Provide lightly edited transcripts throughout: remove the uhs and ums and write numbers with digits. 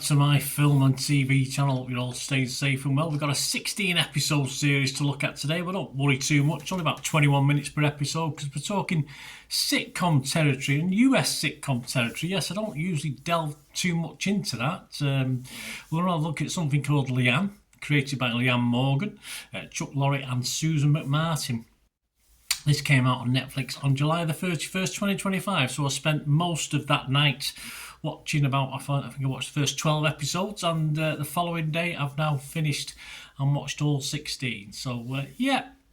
to my film and TV channel. Hope you're all staying safe and well. We've got a 16 episode series to look at today, but don't worry too much. Only about 21 minutes per episode because we're talking sitcom territory and US sitcom territory. Yes, I don't usually delve too much into that. We're going to look at something called Leanne, created by Leanne Morgan, Chuck Lorre and Susan McMartin. This came out on Netflix on July the 31st, 2025. So I spent most of that night watching I think I watched the first 12 episodes, and the following day I've now finished and watched all 16. So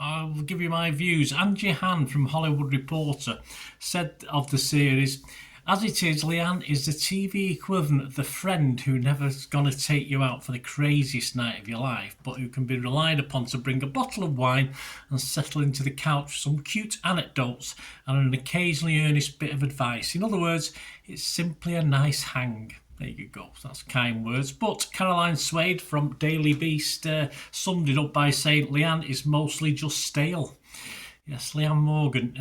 I'll give you my views. Angie Han from Hollywood Reporter said of the series, "As it is, Leanne is the TV equivalent of the friend who never's going to take you out for the craziest night of your life, but who can be relied upon to bring a bottle of wine and settle into the couch with some cute anecdotes and an occasionally earnest bit of advice. In other words, it's simply a nice hang." There you go. That's kind words. But Caroline Swade from Daily Beast summed it up by saying Leanne is mostly just stale. Yes, Leanne Morgan.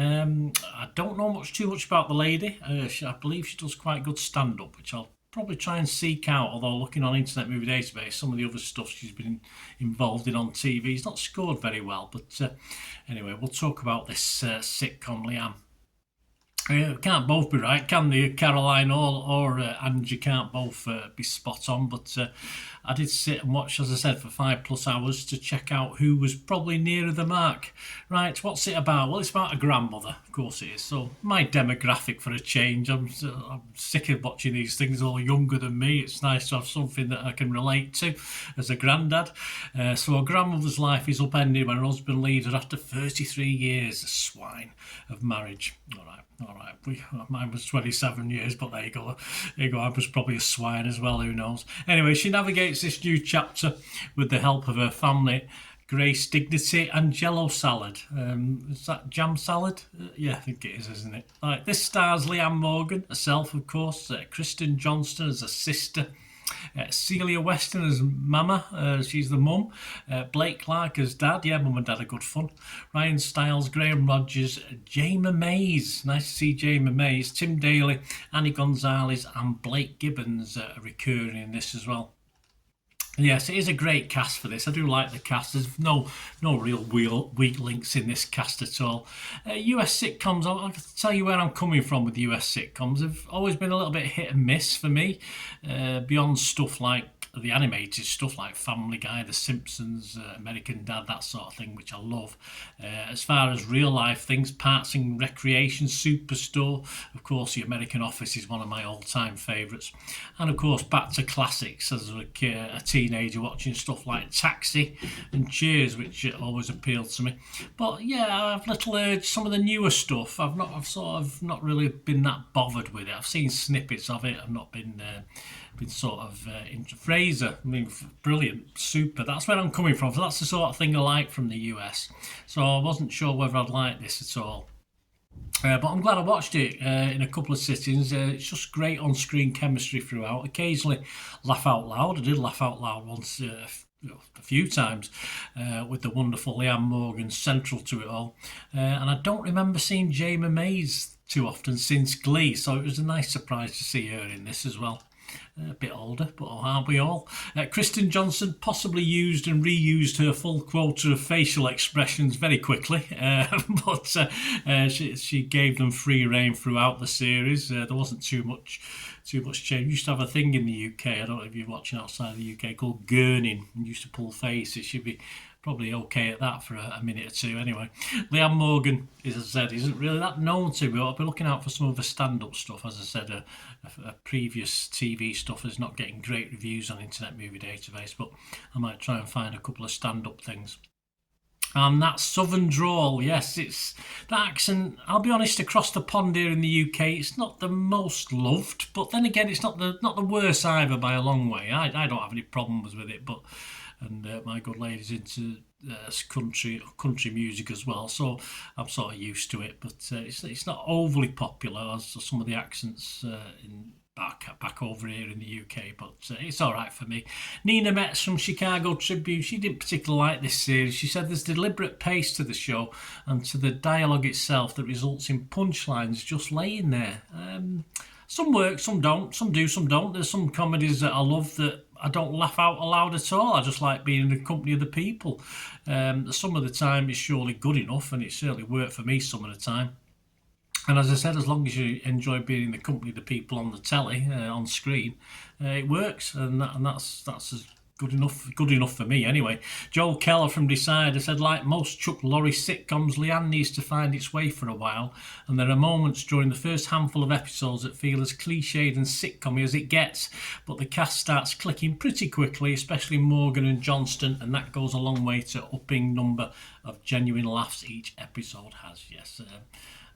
I don't know too much about the lady. I believe she does quite good stand-up, which I'll probably try and seek out, although looking on Internet Movie Database, some of the other stuff she's been involved in on TV has not scored very well. But anyway, we'll talk about this sitcom, Leanne. Can't both be right, can they? Caroline or Angie can't both be spot on, but I did sit and watch, as I said, for 5+ hours to check out who was probably nearer the mark. Right, what's it about? Well, it's about a grandmother, of course it is. So my demographic for a change. I'm sick of watching these things all younger than me. It's nice to have something that I can relate to as a granddad. So a grandmother's life is upended when her husband leaves her after 33 years, a swine, of marriage. All right. Mine was 27 years, but there you go. I was probably a swine as well, who knows. Anyway, she navigates this new chapter with the help of her family, Grace Dignity and Jello salad. Is that jam salad? Yeah, I think it is, isn't it? Right, this stars Leanne Morgan, herself, of course, Kristen Johnston as a sister, Celia Weston as Mama, she's the mum, Blake Clark as Dad, Mum and Dad are good fun, Ryan Stiles, Graham Rogers, Jayma Mays, nice to see Jayma Mays, Tim Daly, Annie Gonzalez and Blake Gibbons are recurring in this as well. Yes, it is a great cast for this. I do like the cast. There's no real weak links in this cast at all. US sitcoms, I'll tell you where I'm coming from with US sitcoms. They've always been a little bit hit and miss for me. Beyond stuff like the animated stuff like Family Guy, The Simpsons, American Dad, that sort of thing, which I love. As far as real life things, Parks and Recreation, Superstore, of course the American Office is one of my all-time favourites, and of course back to classics as a teenager watching stuff like Taxi and Cheers, which always appealed to me. But yeah, I've little urged some of the newer stuff. I've sort of not really been that bothered with it. I've seen snippets of it. I've not been sort of into Fraser. I mean, brilliant, super. That's where I'm coming from. So that's the sort of thing I like from the US. So I wasn't sure whether I'd like this at all. But I'm glad I watched it in a couple of sittings. It's just great on-screen chemistry throughout. Occasionally laugh out loud. I did laugh out loud once, a few times, with the wonderful Leanne Morgan central to it all. And I don't remember seeing Jayma Mays too often since Glee, so it was a nice surprise to see her in this as well. A bit older, but aren't we all? Kristen Johnson possibly used and reused her full quota of facial expressions very quickly, but she gave them free rein throughout the series. There wasn't too much change. We used to have a thing in the UK, I don't know if you're watching outside the UK, called gurning. We used to pull faces. She'd be probably okay at that for a minute or two. Anyway, Leanne Morgan, as I said, isn't really that known to me. I'll be looking out for some of the stand-up stuff. As I said, a previous TV stuff is not getting great reviews on Internet Movie Database, but I might try and find a couple of stand-up things. And that southern drawl, yes, it's that accent. I'll be honest, across the pond here in the UK, it's not the most loved, but then again, it's not the worst either by a long way. I don't have any problems with it, but my good lady's into country music as well, so I'm sort of used to it. But it's not overly popular as some of the accents back over here in the UK, but it's all right for me. Nina Metz from Chicago Tribune, she didn't particularly like this series. She said there's deliberate pace to the show and to the dialogue itself that results in punchlines just laying there. Some work, some don't. Some do, some don't. There's some comedies that I love that I don't laugh out aloud at all. I just like being in the company of the people. Some of the time it's surely good enough, and it certainly worked for me some of the time. And as I said, as long as you enjoy being in the company of the people on the telly, on screen, it works, and that's as good enough for me anyway. Joel Keller from Decider said, like most Chuck Lorre sitcoms, Leanne needs to find its way for a while, and there are moments during the first handful of episodes that feel as cliched and sitcom as it gets, but the cast starts clicking pretty quickly, especially Morgan and Johnston, and that goes a long way to upping number of genuine laughs each episode has. Yes,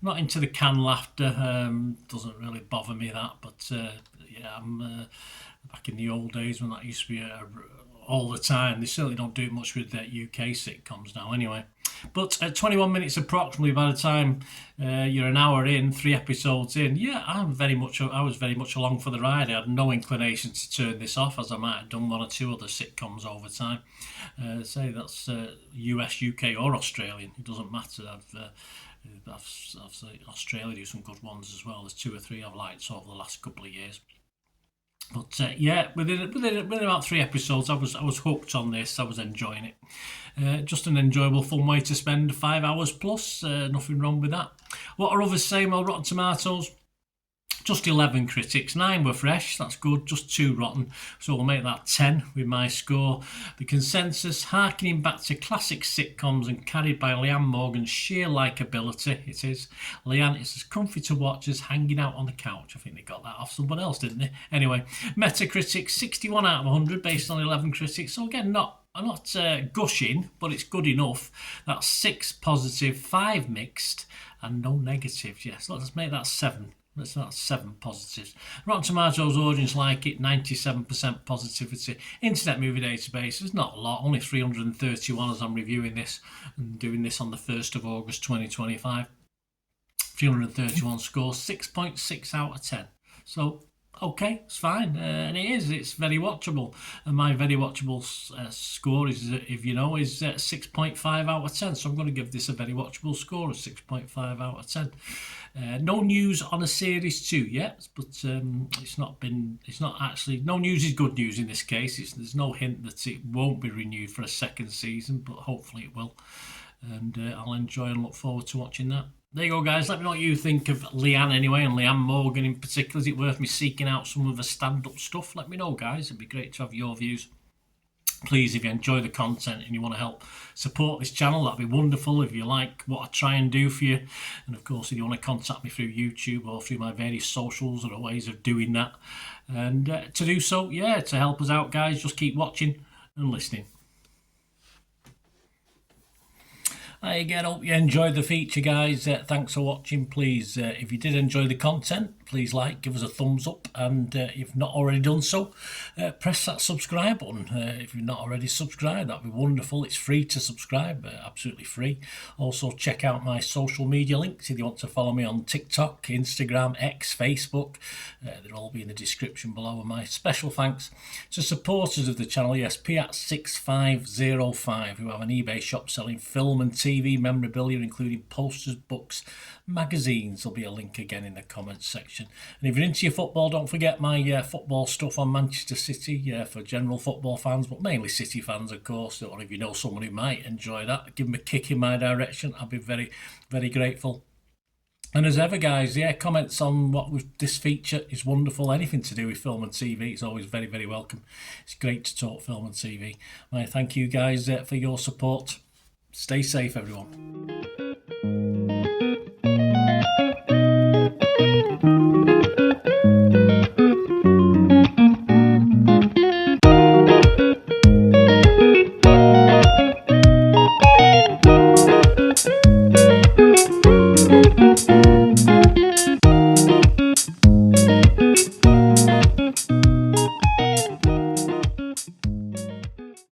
not into the canned laughter, doesn't really bother me that, but yeah, I'm back in the old days when that used to be all the time. They certainly don't do it much with UK sitcoms now anyway. But at 21 minutes approximately, by the time you're an hour in, 3 episodes in, yeah, I was very much along for the ride. I had no inclination to turn this off, as I might have done 1 or 2 other sitcoms over time. Say that's US, UK or Australian, it doesn't matter. I've seen Australia do some good ones as well. There's 2 or 3 I've liked over the last couple of years. But yeah, within about 3 episodes, I was hooked on this. I was enjoying it. Just an enjoyable, fun way to spend 5 hours plus. Nothing wrong with that. What are others saying? Well, Rotten Tomatoes, just 11 critics, 9 were fresh, that's good, just 2 rotten, so we'll make that 10 with my score. The consensus, harkening back to classic sitcoms and carried by Leanne Morgan's sheer likeability, it is. Leanne is as comfy to watch as hanging out on the couch. I think they got that off someone else, didn't they? Anyway, Metacritic, 61 out of 100 based on 11 critics, so again, I'm not gushing, but it's good enough. That's 6 positive, 5 mixed, and no negatives. Yes, let's make that 7. That's 7 positives. Rotten Tomatoes audience like it, 97% positivity. Internet Movie Database is not a lot, only 331 as I'm reviewing this and doing this on the 1st of August 2025. 331 scores, 6.6 out of 10. So, okay, it's fine, and it's very watchable. And my very watchable score is, if you know, is 6.5 out of 10. So I'm going to give this a very watchable score of 6.5 out of 10. No news on a series 2 yet, but it's not actually, no news is good news in this case. There's no hint that it won't be renewed for a 2nd season, but hopefully it will. And I'll enjoy and look forward to watching that. There you go, guys. Let me know what you think of Leanne anyway, and Leanne Morgan in particular. Is it worth me seeking out some of the stand-up stuff? Let me know, guys. It'd be great to have your views. Please, if you enjoy the content and you want to help support this channel, that'd be wonderful. If you like what I try and do for you, and of course if you want to contact me through YouTube or through my various socials, there are ways of doing that. And to do so, yeah, to help us out, guys, just keep watching and listening. There you go. Hope you enjoyed the feature, guys. Thanks for watching. Please, if you did enjoy the content, please give us a thumbs up, and if you've not already done so, press that subscribe button. If you've not already subscribed, that'd be wonderful. It's free to subscribe, absolutely free. Also, check out my social media links if you want to follow me on TikTok, Instagram, X, Facebook. They'll all be in the description below. And my special thanks to supporters of the channel, yes, Piat6505, who have an eBay shop selling film and TV memorabilia, including posters, books, magazines. There'll be a link again in the comments section. And if you're into your football, don't forget my football stuff on Manchester City, for general football fans, but mainly City fans, of course. Or if you know someone who might enjoy that, give them a kick in my direction. I'd be very, very grateful. And as ever, guys, comments on this feature is wonderful. Anything to do with film and TV is always very, very welcome. It's great to talk film and TV. I thank you, guys, for your support. Stay safe, everyone.